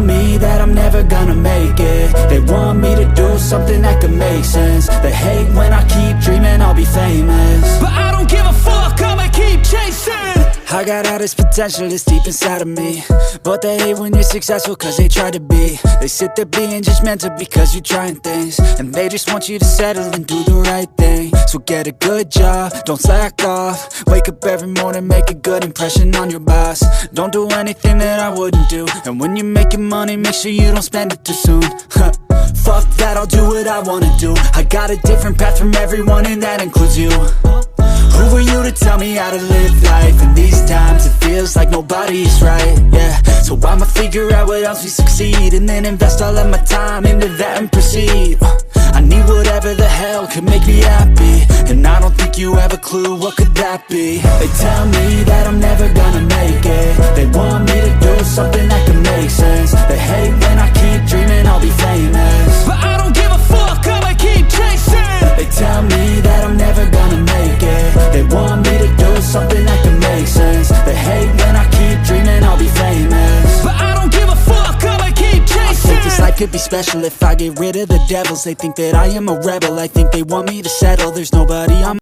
me that I'm never gonna make it. They want me to do something that could make sense. They hate when I keep dreaming I'll be famous, but I don't give a fuck, I'ma keep chasing. I got all this potential that's deep inside of me, but they hate when you're successful cause they try to be. They sit there being judgmental because you're trying things, and they just want you to settle and do the right thing. So get a good job, don't slack off. Wake up every morning, make a good impression on your boss. Don't do anything that I wouldn't do, and when you're making money, make sure you don't spend it too soon. Fuck that, I'll do what I wanna do. I got a different path from everyone, and that includes you. Who are you to tell me how to live life? In these times it feels like nobody's right, yeah. So I'ma figure out what else we succeed, and then invest all of my time into that and proceed. I need whatever the hell could make me happy, and I don't think you have a clue what could that be. They tell me that I'm never gonna make it. They want me to do something that could make sense. They hate when I keep dreaming I'll be famous, but I don't give a fuck, I'ma keep chasing. They tell me that I'm never gonna make it. They want me to do something that can make sense. They hate when I keep dreaming I'll be famous, but I don't give a fuck, I'ma keep chasing. I think this life could be special if I get rid of the devils. They think that I am a rebel, I think they want me to settle. There's nobody on